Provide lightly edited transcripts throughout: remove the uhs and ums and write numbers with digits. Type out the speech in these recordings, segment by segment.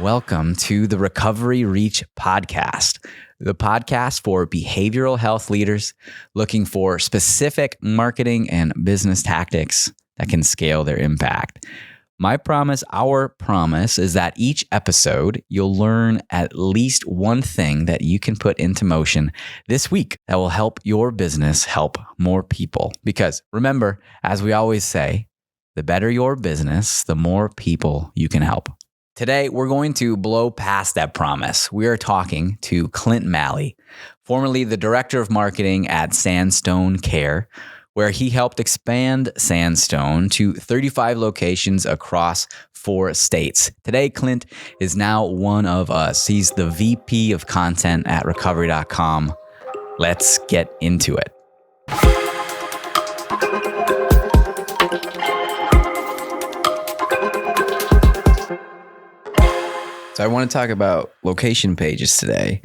welcome to the Recovery Reach podcast, the podcast for behavioral health leaders looking for specific marketing and business tactics that can scale their impact. My promise, our promise, is that each episode you'll learn at least one thing that you can put into motion this week that will help your business help more people. Because remember, as we always say, the better your business, the more people you can help. Today, we're going to blow past that promise. We are talking to Clint Mally, formerly the Director of Marketing at Sandstone Care, where he helped expand Sandstone to 35 locations across 4 states. Today, Clint is now one of us. He's the VP of Content at recovery.com. Let's get into it. So I want to talk about location pages today,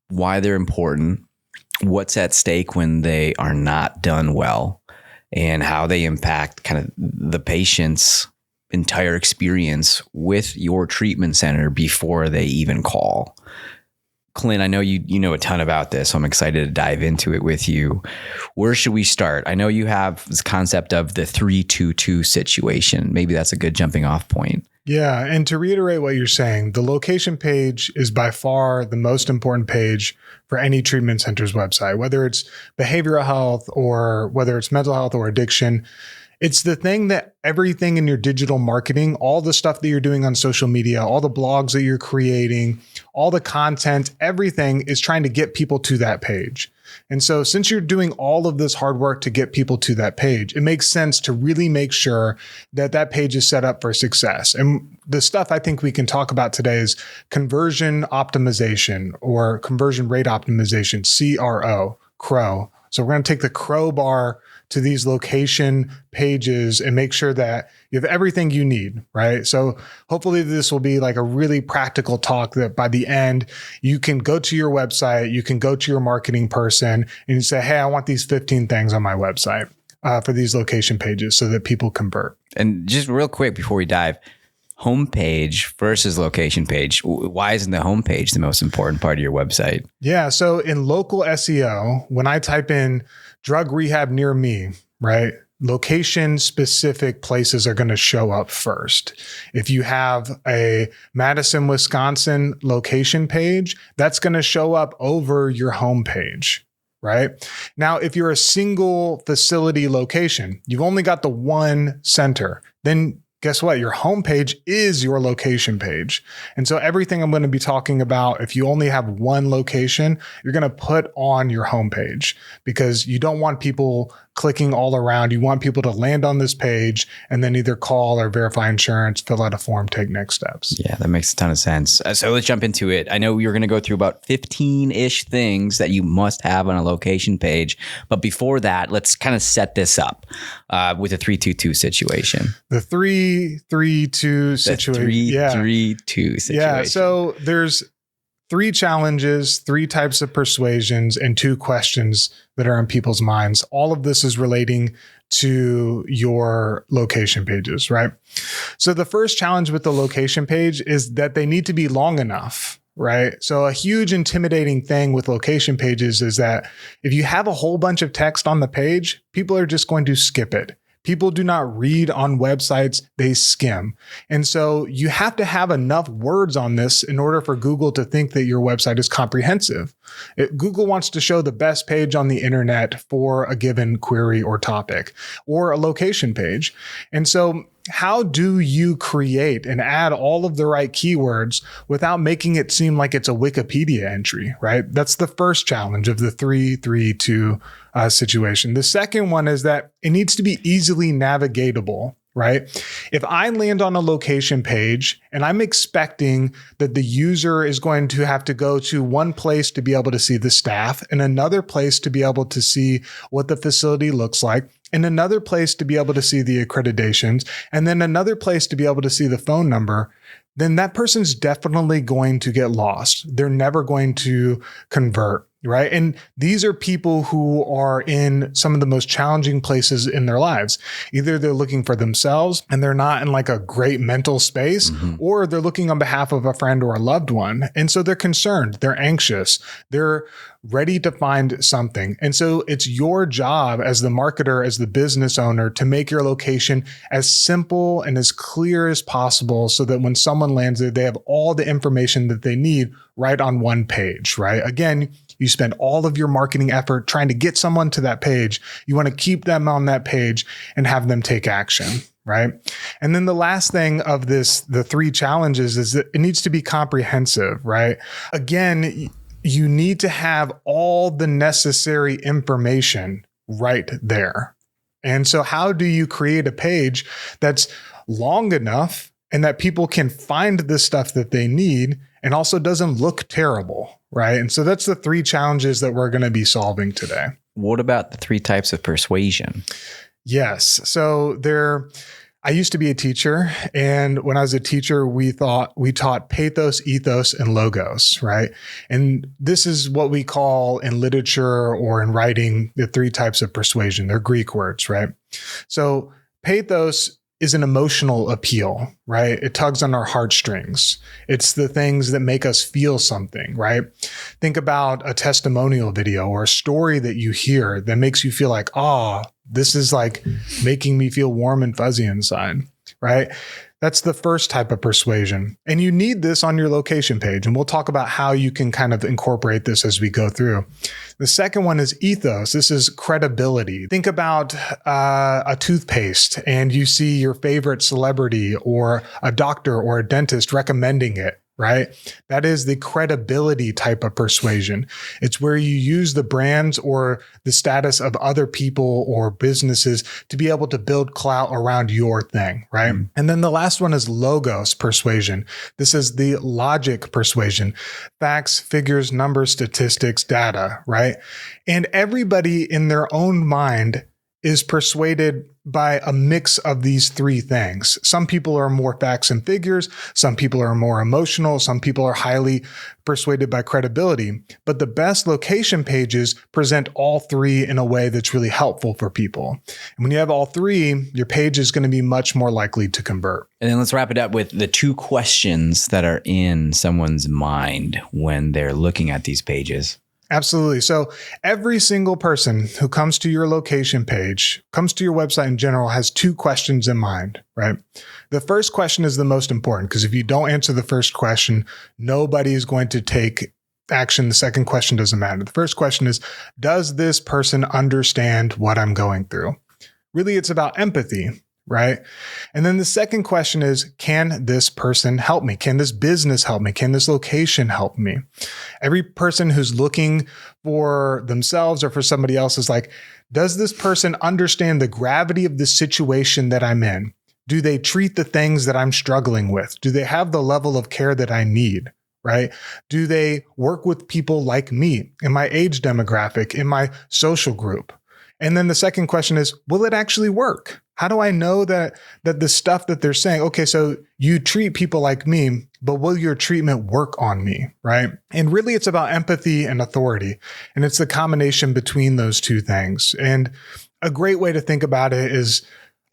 why they're important, what's at stake when they are not done well, and how they impact kind of the patient's entire experience with your treatment center before they even call. Clint, I know you know a ton about this, so I'm excited to dive into it with you. Where should we start? I know you have this concept of the 3-2-2 situation. Maybe that's a good jumping off point. Yeah. And to reiterate what you're saying, the location page is by far the most important page for any treatment center's website, whether it's behavioral health or whether it's mental health or addiction. It's the thing that everything in your digital marketing, all the stuff that you're doing on social media, all the blogs that you're creating, all the content, everything is trying to get people to that page. And so since you're doing all of this hard work to get people to that page, it makes sense to really make sure that that page is set up for success. And the stuff I think we can talk about today is conversion optimization or conversion rate optimization, CRO. So we're going to take the crowbar to these location pages and make sure that you have everything you need, right? So hopefully this will be like a really practical talk that by the end, you can go to your website, you can go to your marketing person and you say, hey, I want these 15 things on my website for these location pages so that people convert. And just real quick before we dive, homepage versus location page. Why isn't the homepage the most important part of your website? Yeah. So in local SEO, when I type in drug rehab near me, right? Location specific places are going to show up first. If you have a Madison, Wisconsin location page, that's going to show up over your homepage. Right? Now, if you're a single facility location, you've only got the one center, then guess what? Your homepage is your location page. And so everything I'm going to be talking about, if you only have one location, you're going to put on your homepage because you don't want people clicking all around. You want people to land on this page and then either call or verify insurance, fill out a form, take next steps. Yeah, that makes a ton of sense. So let's jump into it. I know you're going to go through about 15-ish things that you must have on a location page. But before that, let's kind of set this up with a 3-2-2 situation. The 3-3-2 situation. 3-3-2 situation. Yeah. So there's 3 challenges, 3 types of persuasions, and 2 questions that are in people's minds. All of this is relating to your location pages, right? So the first challenge with the location page is that they need to be long enough, right? So a huge intimidating thing with location pages is that if you have a whole bunch of text on the page, people are just going to skip it. People do not read on websites, they skim. And so you have to have enough words on this in order for Google to think that your website is comprehensive. Google wants to show the best page on the internet for a given query or topic or a location page. And so how do you create and add all of the right keywords without making it seem like it's a Wikipedia entry, right? That's the first challenge of the 3-3-2 situation. The second one is that it needs to be easily navigatable, right? If I land on a location page and I'm expecting that the user is going to have to go to one place to be able to see the staff and another place to be able to see what the facility looks like, and another place to be able to see the accreditations, and then another place to be able to see the phone number, then that person's definitely going to get lost. They're never going to convert. right? And these are people who are in some of the most challenging places in their lives. Either they're looking for themselves and they're not in like a great mental space, or they're looking on behalf of a friend or a loved one. And so they're concerned, they're anxious, they're ready to find something. And so it's your job as the marketer, as the business owner, to make your location as simple and as clear as possible so that when someone lands there, they have all the information that they need right on one page, right? Again, you spend all of your marketing effort trying to get someone to that page. You want to keep them on that page and have them take action, right? And then the last thing of this, the 3 challenges, is that it needs to be comprehensive, right? Again, you need to have all the necessary information right there. And so how do you create a page that's long enough and that people can find the stuff that they need and also doesn't look terrible, right? And so that's the 3 challenges that we're going to be solving today. What about the 3 types of persuasion? Yes. So I used to be a teacher, and when I was a teacher, we taught pathos, ethos, and logos, right? And this is what we call in literature or in writing the 3 types of persuasion. They're Greek words, right? So pathos is an emotional appeal, right? It tugs on our heartstrings. It's the things that make us feel something, right? Think about a testimonial video or a story that you hear that makes you feel like, this is like making me feel warm and fuzzy inside, right? That's the first type of persuasion. And you need this on your location page. And we'll talk about how you can kind of incorporate this as we go through. The second one is ethos. This is credibility. Think about a toothpaste and you see your favorite celebrity or a doctor or a dentist recommending it, right? That is the credibility type of persuasion. It's where you use the brands or the status of other people or businesses to be able to build clout around your thing, right? And then the last one is logos persuasion. This is the logic persuasion. Facts, figures, numbers, statistics, data, right? And everybody in their own mind is persuaded by a mix of these 3 things. Some people are more facts and figures. Some people are more emotional. Some people are highly persuaded by credibility. But the best location pages present all 3 in a way that's really helpful for people. And when you have all 3, your page is going to be much more likely to convert. And then let's wrap it up with the 2 questions that are in someone's mind when they're looking at these pages. Absolutely. So every single person who comes to your location page, comes to your website in general, has 2 questions in mind, right? The first question is the most important because if you don't answer the first question, nobody is going to take action. The second question doesn't matter. The first question is, does this person understand what I'm going through? Really, it's about empathy, right? And then the second question is, can this person help me? Can this business help me? Can this location help me? Every person who's looking for themselves or for somebody else is like, does this person understand the gravity of the situation that I'm in? Do they treat the things that I'm struggling with? Do they have the level of care that I need? Right? Do they work with people like me in my age demographic, in my social group? And then the second question is, will it actually work? How do I know that the stuff that they're saying, okay, so you treat people like me, but will your treatment work on me, right? And really it's about empathy and authority. And it's the combination between those 2 things. And a great way to think about it is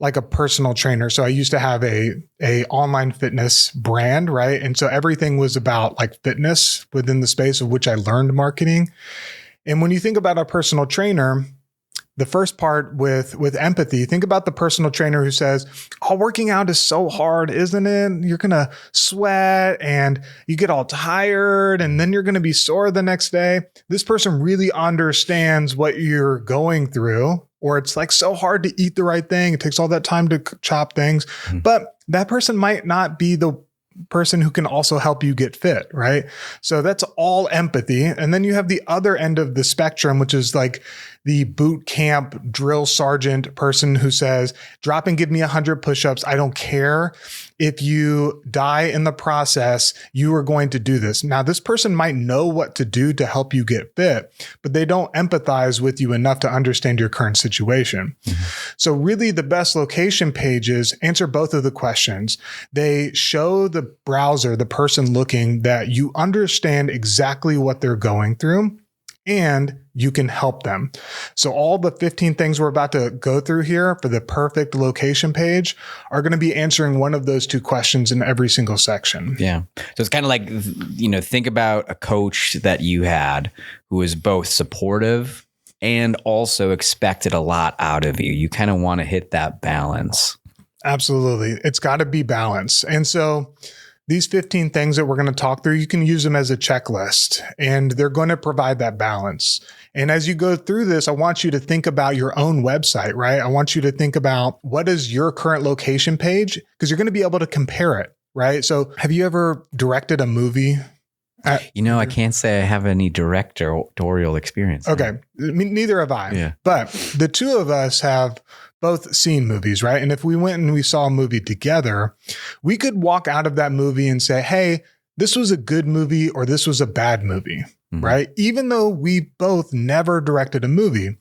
like a personal trainer. So I used to have a online fitness brand, right? And so everything was about like fitness within the space of which I learned marketing. And when you think about a personal trainer, the first part with empathy, think about the personal trainer who says, working out is so hard, isn't it? You're going to sweat and you get all tired and then you're going to be sore the next day. This person really understands what you're going through, or it's like so hard to eat the right thing. It takes all that time to chop things, but that person might not be the person who can also help you get fit, right? So that's all empathy. And then you have the other end of the spectrum, which is like the boot camp drill sergeant person who says, drop and give me 100 push-ups. I don't care if you die in the process, you are going to do this. Now, this person might know what to do to help you get fit, but they don't empathize with you enough to understand your current situation. So really the best location pages answer both of the questions. They show the browser, the person looking, that you understand exactly what they're going through. and you can help them. So all the 15 things we're about to go through here for the perfect location page are going to be answering one of those two questions in every single section. Yeah. So it's kind of like, think about a coach that you had who was both supportive and also expected a lot out of you. You kind of want to hit that balance. Absolutely. It's got to be balance. And so these 15 things that we're going to talk through, you can use them as a checklist, and they're going to provide that balance. And as you go through this, I want you to think about your own website, right? I want you to think about what is your current location page, because you're going to be able to compare it, right? So have you ever directed a movie? I can't say I have any directorial experience. Okay. Neither have I. Yeah. But the two of us have both seen movies, right? And if we went and we saw a movie together, we could walk out of that movie and say, hey, this was a good movie or this was a bad movie, right? Even though we both never directed a movie,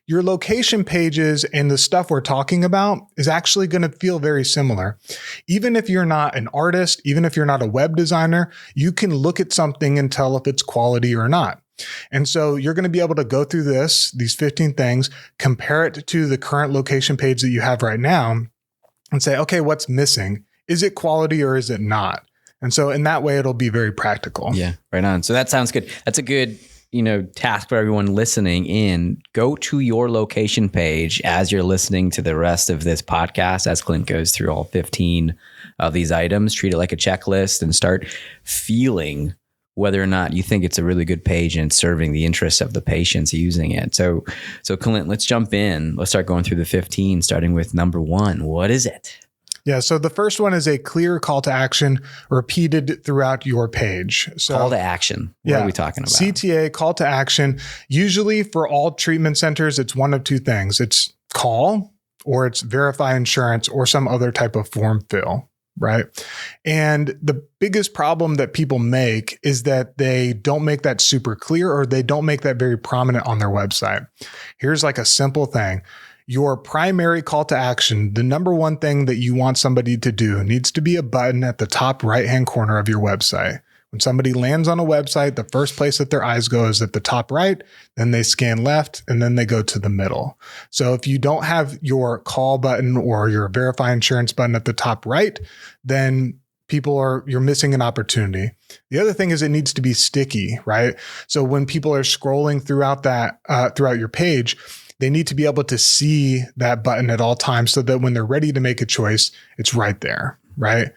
your location pages and the stuff we're talking about is actually going to feel very similar. Even if you're not an artist, even if you're not a web designer, you can look at something and tell if it's quality or not. And so you're going to be able to go through these 15 things, compare it to the current location page that you have right now and say, okay, what's missing? Is it quality or is it not? And so in that way, it'll be very practical. Yeah, right on. So that sounds good. That's a good task for everyone listening in. Go to your location page as you're listening to the rest of this podcast, as Clint goes through all 15 of these items, treat it like a checklist and start feeling whether or not you think it's a really good page and serving the interests of the patients using it. So Clint, let's jump in. Let's start going through the 15, starting with number 1. What is it? Yeah. So the first one is a clear call to action repeated throughout your page. So call to action. What are we talking about? CTA, call to action. Usually for all treatment centers, it's one of two things. It's call or it's verify insurance or some other type of form fill, right? And the biggest problem that people make is that they don't make that super clear or they don't make that very prominent on their website. Here's like a simple thing. Your primary call to action, the number one thing that you want somebody to do, needs to be a button at the top right-hand corner of your website. When somebody lands on a website, the first place that their eyes go is at the top right, then they scan left, and then they go to the middle. So if you don't have your call button or your verify insurance button at the top right, then you're missing an opportunity. The other thing is it needs to be sticky, right? So when people are scrolling throughout your page, they need to be able to see that button at all times so that when they're ready to make a choice, it's right there, right?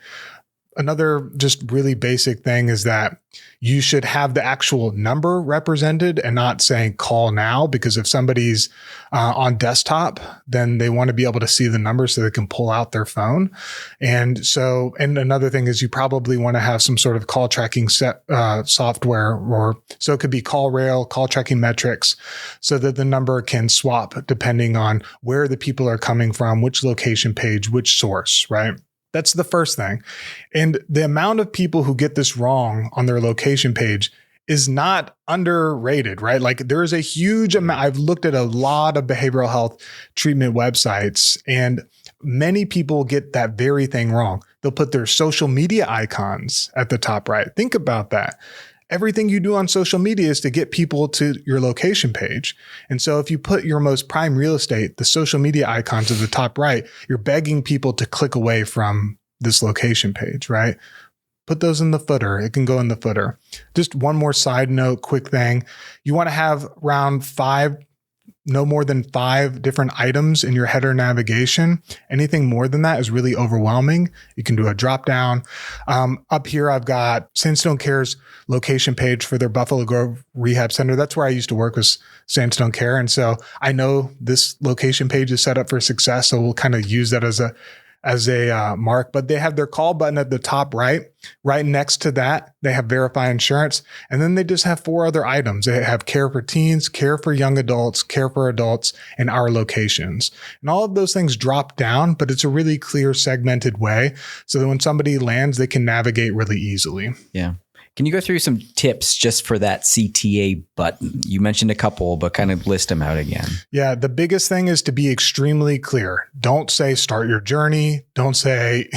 Another just really basic thing is that you should have the actual number represented and not saying call now, because if somebody's on desktop, then they want to be able to see the number so they can pull out their phone. And another thing is you probably want to have some sort of call tracking software, or so it could be call rail, call tracking metrics, so that the number can swap depending on where the people are coming from, which location page, which source, right? That's the first thing. And the amount of people who get this wrong on their location page is not underrated, right? Like there is a huge amount. I've looked at a lot of behavioral health treatment websites, and many people get that very thing wrong. They'll put their social media icons at the top right. Think about that. Everything you do on social media is to get people to your location page. And so if you put your most prime real estate, the social media icons at the top right, you're begging people to click away from this location page, right? Put those in the footer. It can go in the footer. Just one more side note, quick thing. You want to have no more than 5 different items in your header navigation. Anything more than that is really overwhelming. You can do a drop down. Up here, I've got Sandstone Care's location page for their Buffalo Grove Rehab Center. That's where I used to work, with Sandstone Care. And so I know this location page is set up for success. So we'll kind of use that as a mark, but they have their call button at the top right. Right next to that, they have verify insurance. And then they just have 4 other items. They have care for teens, care for young adults, care for adults, and our locations. And all of those things drop down, but it's a really clear segmented way so that when somebody lands, they can navigate really easily. Yeah. Can you go through some tips just for that CTA button? You mentioned a couple, but kind of list them out again. Yeah. The biggest thing is to be extremely clear. Don't say start your journey. Don't say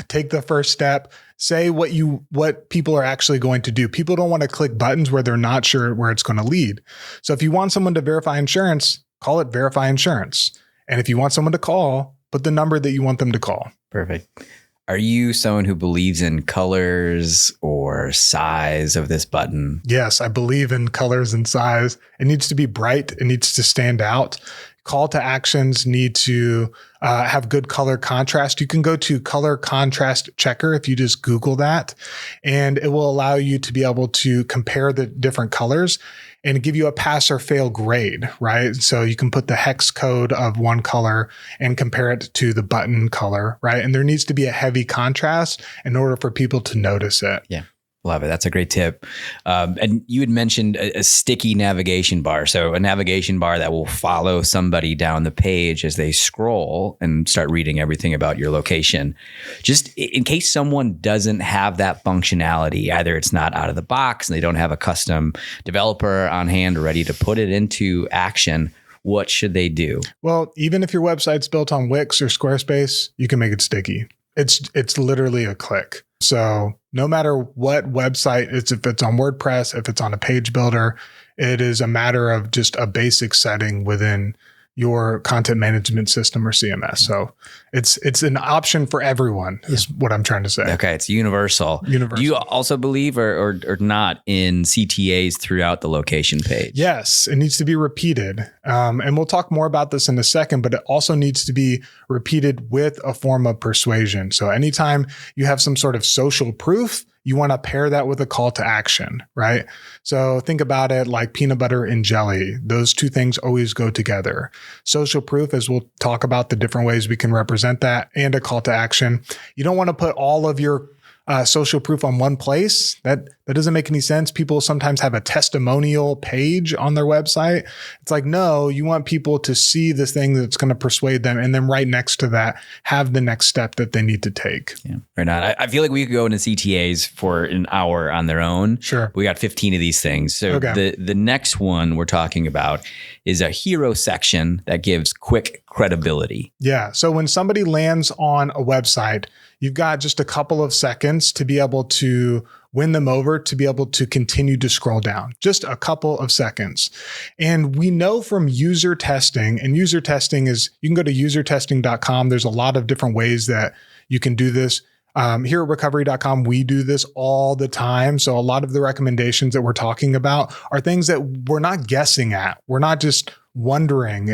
take the first step. Say what people are actually going to do. People don't want to click buttons where they're not sure where it's going to lead. So if you want someone to verify insurance, call it verify insurance. And if you want someone to call, put the number that you want them to call. Perfect. Are you someone who believes in colors or size of this button? Yes, I believe in colors and size. It needs to be bright. It needs to stand out. Call to actions need to have good color contrast. You can go to color contrast checker if you just Google that, and it will allow you to be able to compare the different colors and give you a pass or fail grade, right? So you can put the hex code of one color and compare it to the button color, right? And there needs to be a heavy contrast in order for people to notice it. Yeah. Love it. That's a great tip. And you had mentioned a sticky navigation bar. So a navigation bar that will follow somebody down the page as they scroll and start reading everything about your location. Just in case someone doesn't have that functionality, either it's not out of the box and they don't have a custom developer on hand ready to put it into action, what should they do? Well, even if your website's built on Wix or Squarespace, you can make it sticky. It's literally a click. So no matter what website, if it's on WordPress, if it's on a page builder, it is a matter of just a basic setting within your content management system or CMS. So it's an option for everyone is what I'm trying to say. Okay. It's universal. Do you also believe or not in CTAs throughout the location page? Yes, it needs to be repeated. And we'll talk more about this in a second, but it also needs to be repeated with a form of persuasion. So anytime you have some sort of social proof, you want to pair that with a call to action, right? So think about it like peanut butter and jelly. Those two things always go together. Social proof, as we'll talk about the different ways we can represent that, and a call to action. You don't want to put all of your social proof on one place. That doesn't make any sense. People sometimes have a testimonial page on their website. It's like, no, you want people to see this thing that's going to persuade them. And then right next to that, have the next step that they need to take. Yeah, right on. I feel like we could go into CTAs for an hour on their own. Sure. We got 15 of these things. So the next one we're talking about is a hero section that gives quick credibility. Yeah. So when somebody lands on a website, you've got just a couple of seconds to be able to win them over, to be able to continue to scroll down. Just a couple of seconds. And we know from user testing, and user testing is, you can go to usertesting.com. There's a lot of different ways that you can do this. Here at recovery.com, we do this all the time. So a lot of the recommendations that we're talking about are things that we're not guessing at. We're not just wondering.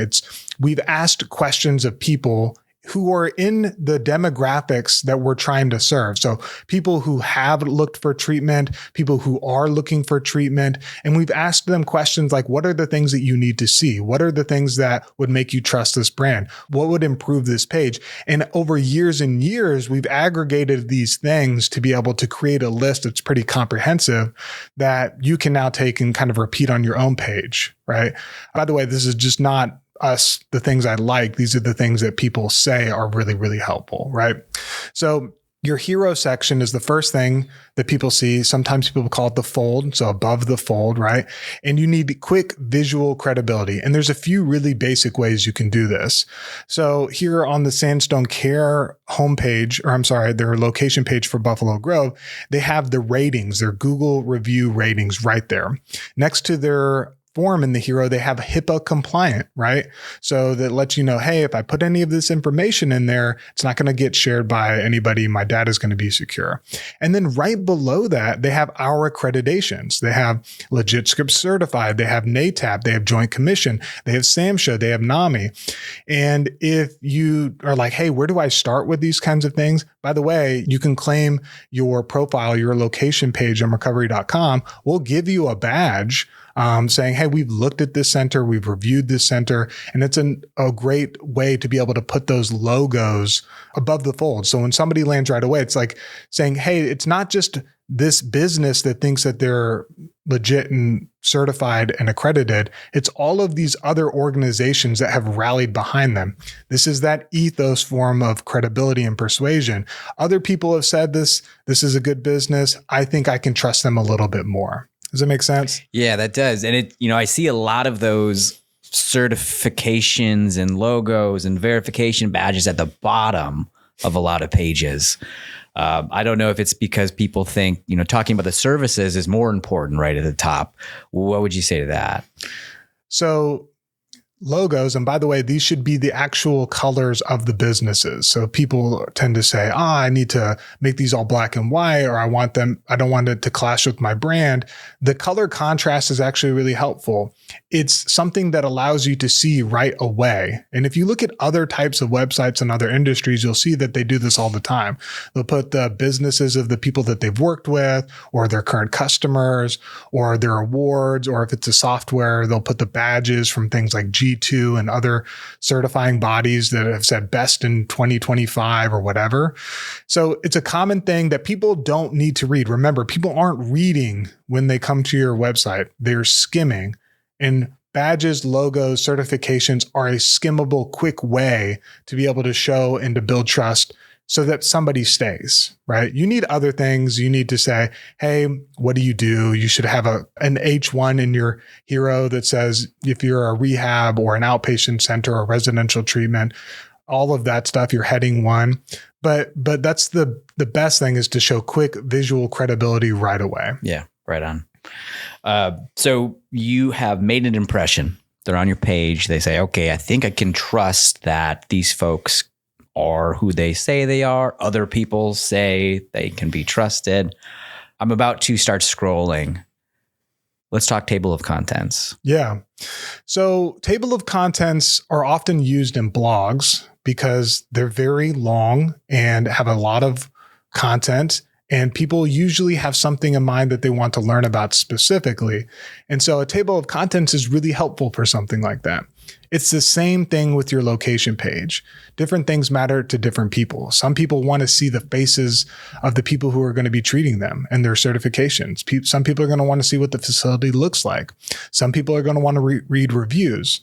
We've asked questions of people who are in the demographics that we're trying to serve. So people who have looked for treatment, people who are looking for treatment, and we've asked them questions like, what are the things that you need to see? What are the things that would make you trust this brand? What would improve this page? And over years and years, we've aggregated these things to be able to create a list that's pretty comprehensive that you can now take and kind of repeat on your own page, right? By the way, this is just not the things I like. These are the things that people say are really, really helpful, right? So your hero section is the first thing that people see. Sometimes people call it the fold, so above the fold, right? And you need quick visual credibility. And there's a few really basic ways you can do this. So here on the Sandstone Care homepage, their location page for Buffalo Grove, they have the ratings, their Google review ratings right there. Next to their form in the hero, they have HIPAA compliant, right? So that lets you know, hey, if I put any of this information in there, it's not going to get shared by anybody. My data is going to be secure. And then right below that, they have our accreditations. They have Legit Script Certified. They have NATAP. They have Joint Commission. They have SAMHSA. They have NAMI. And if you are like, hey, where do I start with these kinds of things? By the way, you can claim your profile, your location page on recovery.com. We'll give you a badge saying, hey, we've looked at this center, we've reviewed this center, and it's a great way to be able to put those logos above the fold. So when somebody lands right away, it's like saying, hey, it's not just this business that thinks that they're legit and certified and accredited. It's all of these other organizations that have rallied behind them. This is that ethos form of credibility and persuasion. Other people have said this is a good business. I think I can trust them a little bit more. Does that make sense? Yeah, that does. And I see a lot of those certifications and logos and verification badges at the bottom of a lot of pages. I don't know if it's because people think, talking about the services is more important right at the top. What would you say to that? So logos, and by the way, these should be the actual colors of the businesses. So people tend to say, I need to make these all black and white, or I don't want it to clash with my brand. The color contrast is actually really helpful. It's something that allows you to see right away. And if you look at other types of websites and other industries, you'll see that they do this all the time. They'll put the businesses of the people that they've worked with, or their current customers, or their awards, or if it's a software, they'll put the badges from things like G2 and other certifying bodies that have said best in 2025 or whatever. So it's a common thing that people don't need to read. Remember, people aren't reading when they come to your website. They're skimming. And badges, logos, certifications are a skimmable, quick way to be able to show and to build trust so that somebody stays, right? You need other things. You need to say, hey, what do you do? You should have an H1 in your hero that says if you're a rehab or an outpatient center or residential treatment, all of that stuff, you're heading one. But that's the best thing, is to show quick visual credibility right away. Yeah, right on. So you have made an impression. They're on your page. They say, okay, I think I can trust that these folks are who they say they are. Other people say they can be trusted. I'm about to start scrolling. Let's talk table of contents. Yeah. So table of contents are often used in blogs because they're very long and have a lot of content. And people usually have something in mind that they want to learn about specifically. And so a table of contents is really helpful for something like that. It's the same thing with your location page. Different things matter to different people. Some people want to see the faces of the people who are going to be treating them and their certifications. Some people are going to want to see what the facility looks like. Some people are going to want to read reviews.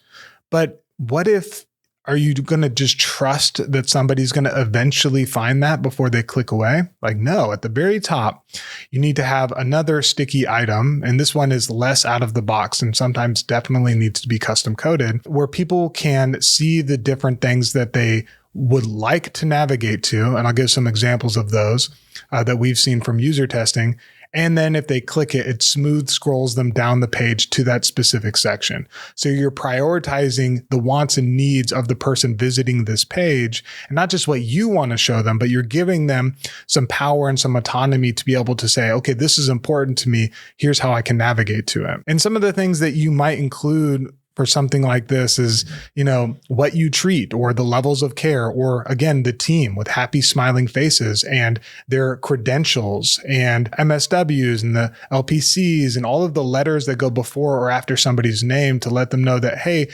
But what if are you going to just trust that somebody's going to eventually find that before they click away? Like, no, at the very top, you need to have another sticky item. And this one is less out of the box and sometimes definitely needs to be custom coded, where people can see the different things that they would like to navigate to. And I'll give some examples of those that we've seen from user testing. And then if they click it, it smooth scrolls them down the page to that specific section. So you're prioritizing the wants and needs of the person visiting this page, and not just what you want to show them, but you're giving them some power and some autonomy to be able to say, okay, this is important to me. Here's how I can navigate to it. And some of the things that you might include for something like this is, what you treat, or the levels of care, or again, the team with happy smiling faces and their credentials and MSWs and the LPCs and all of the letters that go before or after somebody's name to let them know that, hey,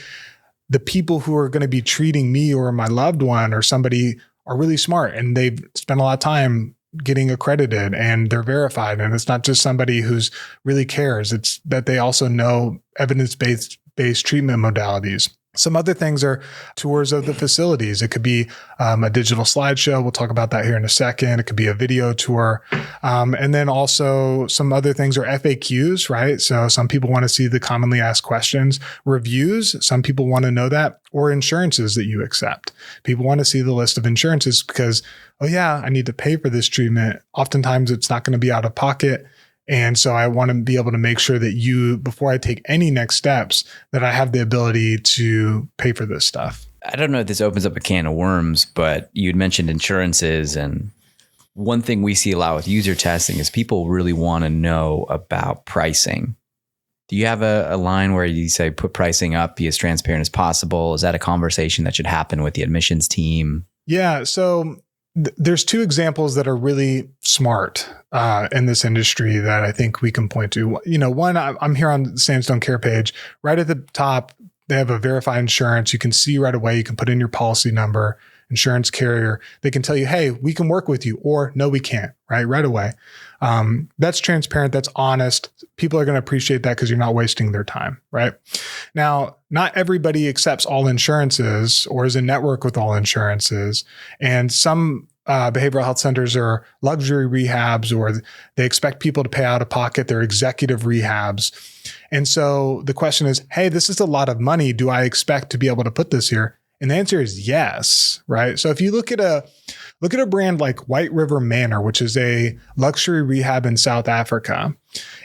the people who are going to be treating me or my loved one or somebody are really smart and they've spent a lot of time getting accredited and they're verified. And it's not just somebody who's really cares. It's that they also know evidence-based treatment modalities. Some other things are tours of the facilities. It could be a digital slideshow. We'll talk about that here in a second. It could be a video tour. And then also some other things are FAQs, right? So some people want to see the commonly asked questions. Reviews, some people want to know that. Or insurances that you accept. People want to see the list of insurances because, oh yeah, I need to pay for this treatment. Oftentimes it's not going to be out of pocket. And so I want to be able to make sure that before I take any next steps, that I have the ability to pay for this stuff. I don't know if this opens up a can of worms, but you'd mentioned insurances. And one thing we see a lot with user testing is people really want to know about pricing. Do you have a line where you say, put pricing up, be as transparent as possible? Is that a conversation that should happen with the admissions team? Yeah. So there's two examples that are really smart in this industry that I think we can point to. One, I'm here on the Sandstone Care page. Right at the top, they have a verified insurance. You can see right away. You can put in your policy number, insurance carrier. They can tell you, hey, we can work with you, or no, we can't, right away. That's transparent. That's honest. People are going to appreciate that because you're not wasting their time, right? Now, not everybody accepts all insurances or is in network with all insurances. And some behavioral health centers are luxury rehabs, or they expect people to pay out of pocket. They're executive rehabs. And so the question is, hey, this is a lot of money. Do I expect to be able to put this here? And the answer is yes, right? So if you look at a Look at a brand like White River Manor, which is a luxury rehab in South Africa.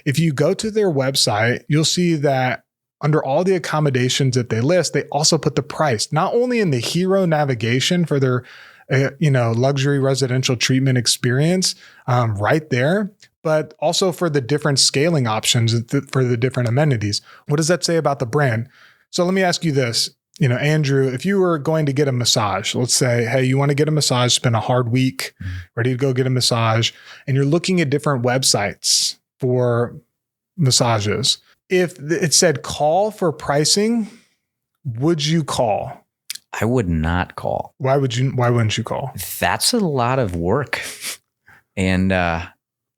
If you go to their website, you'll see that under all the accommodations that they list, they also put the price, not only in the hero navigation for their luxury residential treatment experience right there, but also for the different scaling options for the different amenities. What does that say about the brand? So let me ask you this, Andrew, if you were going to get a massage, let's say, hey, you want to get a massage, spend a hard week, ready to go get a massage, and you're looking at different websites for massages. If it said call for pricing, would you call? I would not call. Why wouldn't you call? That's a lot of work. And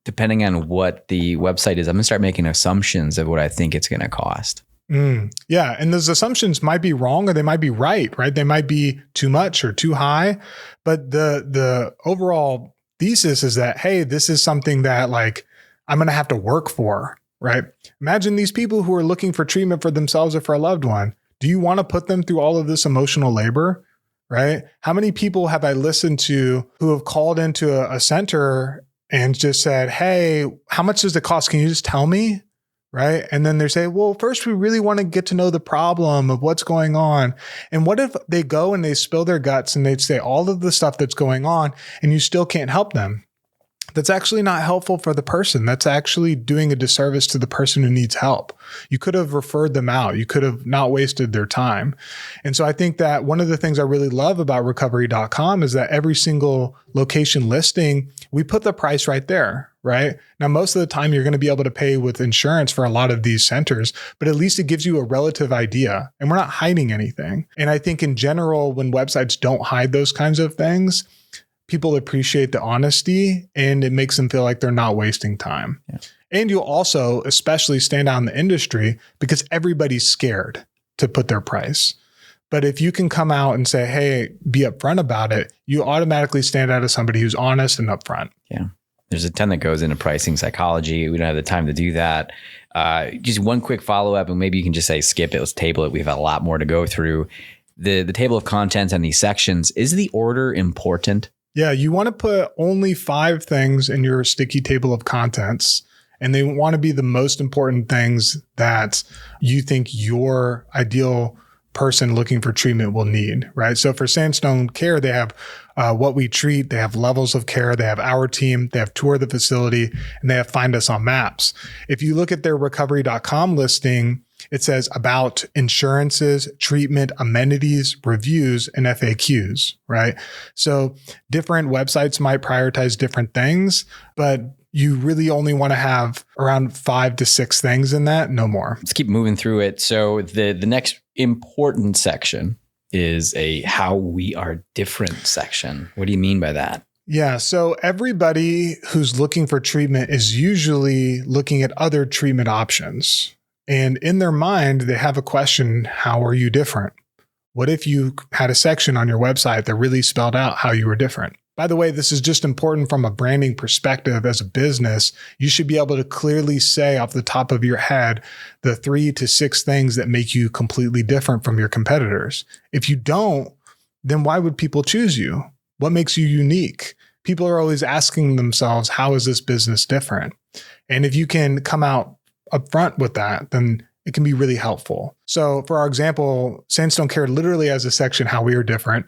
depending on what the website is, I'm going to start making assumptions of what I think it's going to cost. Yeah. And those assumptions might be wrong or they might be right? They might be too much or too high. But the overall thesis is that, hey, this is something that I'm going to have to work for, right? Imagine these people who are looking for treatment for themselves or for a loved one. Do you want to put them through all of this emotional labor, right? How many people have I listened to who have called into a center and just said, hey, how much does it cost? Can you just tell me? Right. And then they say, well, first, we really want to get to know the problem of what's going on. And what if they go and they spill their guts and they say all of the stuff that's going on and you still can't help them? That's actually not helpful for the person. That's actually doing a disservice to the person who needs help. You could have referred them out. You could have not wasted their time. And so I think that one of the things I really love about recovery.com is that every single location listing, we put the price right there, right? Now, most of the time you're going to be able to pay with insurance for a lot of these centers, but at least it gives you a relative idea and we're not hiding anything. And I think in general, when websites don't hide those kinds of things, people appreciate the honesty and it makes them feel like they're not wasting time. Yeah. And you'll also especially stand out in the industry because everybody's scared to put their price. But if you can come out and say, hey, be upfront about it, you automatically stand out as somebody who's honest and upfront. Yeah. There's a ton that goes into pricing psychology. We don't have the time to do that. Just one quick follow-up, and maybe you can just say, skip it, let's table it. We have a lot more to go through. The table of contents and these sections, is the order important? Yeah, you want to put only 5 things in your sticky table of contents, and they want to be the most important things that you think your ideal person looking for treatment will need, right? So for Sandstone Care, they have what we treat, they have levels of care, they have our team, they have tour the facility, and they have find us on maps. If you look at their recovery.com listing, it says about insurances, treatment, amenities, reviews, and FAQs, right? So different websites might prioritize different things, but you really only want to have around 5 to 6 things in that, no more. Let's keep moving through it. So the next important section is a how we are different section. What do you mean by that? Yeah. So everybody who's looking for treatment is usually looking at other treatment options. And in their mind, they have a question, how are you different? What if you had a section on your website that really spelled out how you were different? By the way, this is just important from a branding perspective as a business. You should be able to clearly say off the top of your head the 3 to 6 things that make you completely different from your competitors. If you don't, then why would people choose you? What makes you unique? People are always asking themselves, how is this business different? And if you can come out upfront with that, then it can be really helpful. So for our example, Sandstone Care literally has a section, how we are different.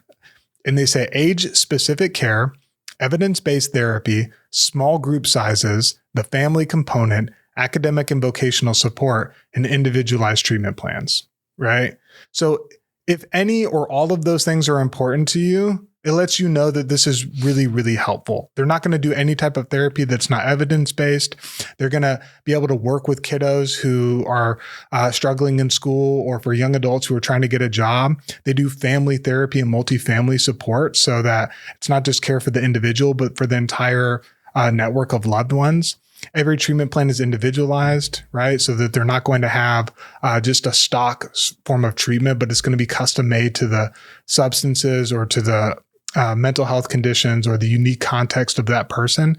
And they say age-specific care, evidence-based therapy, small group sizes, the family component, academic and vocational support, and individualized treatment plans, right? So if any or all of those things are important to you, it lets you know that this is really, really helpful. They're not going to do any type of therapy that's not evidence-based. They're going to be able to work with kiddos who are struggling in school or for young adults who are trying to get a job. They do family therapy and multifamily support so that it's not just care for the individual, but for the entire network of loved ones. Every treatment plan is individualized, right? So that they're not going to have just a stock form of treatment, but it's going to be custom made to the substances or to the mental health conditions or the unique context of that person.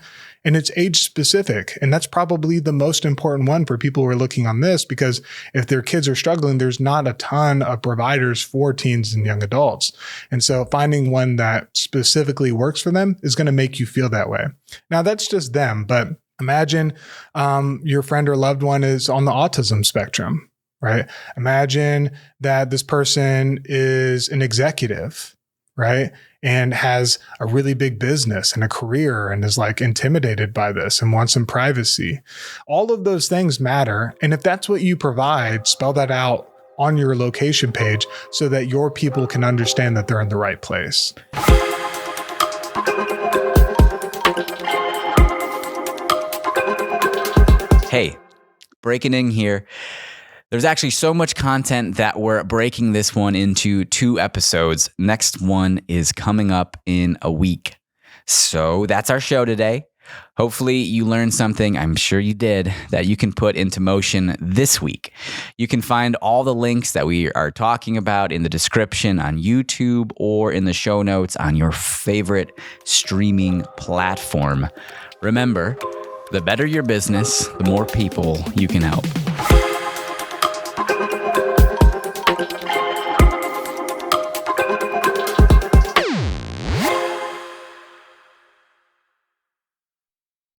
and it's age specific. And that's probably the most important one for people who are looking on this, because if their kids are struggling, there's not a ton of providers for teens and young adults. And so finding one that specifically works for them is going to make you feel that way. Now, that's just them, but imagine your friend or loved one is on the autism spectrum, right? Imagine that this person is an executive, right? And has a really big business and a career and is like intimidated by this and wants some privacy. All of those things matter. And if that's what you provide, spell that out on your location page so that your people can understand that they're in the right place. Hey, breaking in here. There's actually so much content that we're breaking this one into 2 episodes. Next one is coming up in a week. So that's our show today. Hopefully you learned something, I'm sure you did, that you can put into motion this week. You can find all the links that we are talking about in the description on YouTube or in the show notes on your favorite streaming platform. Remember, the better your business, the more people you can help.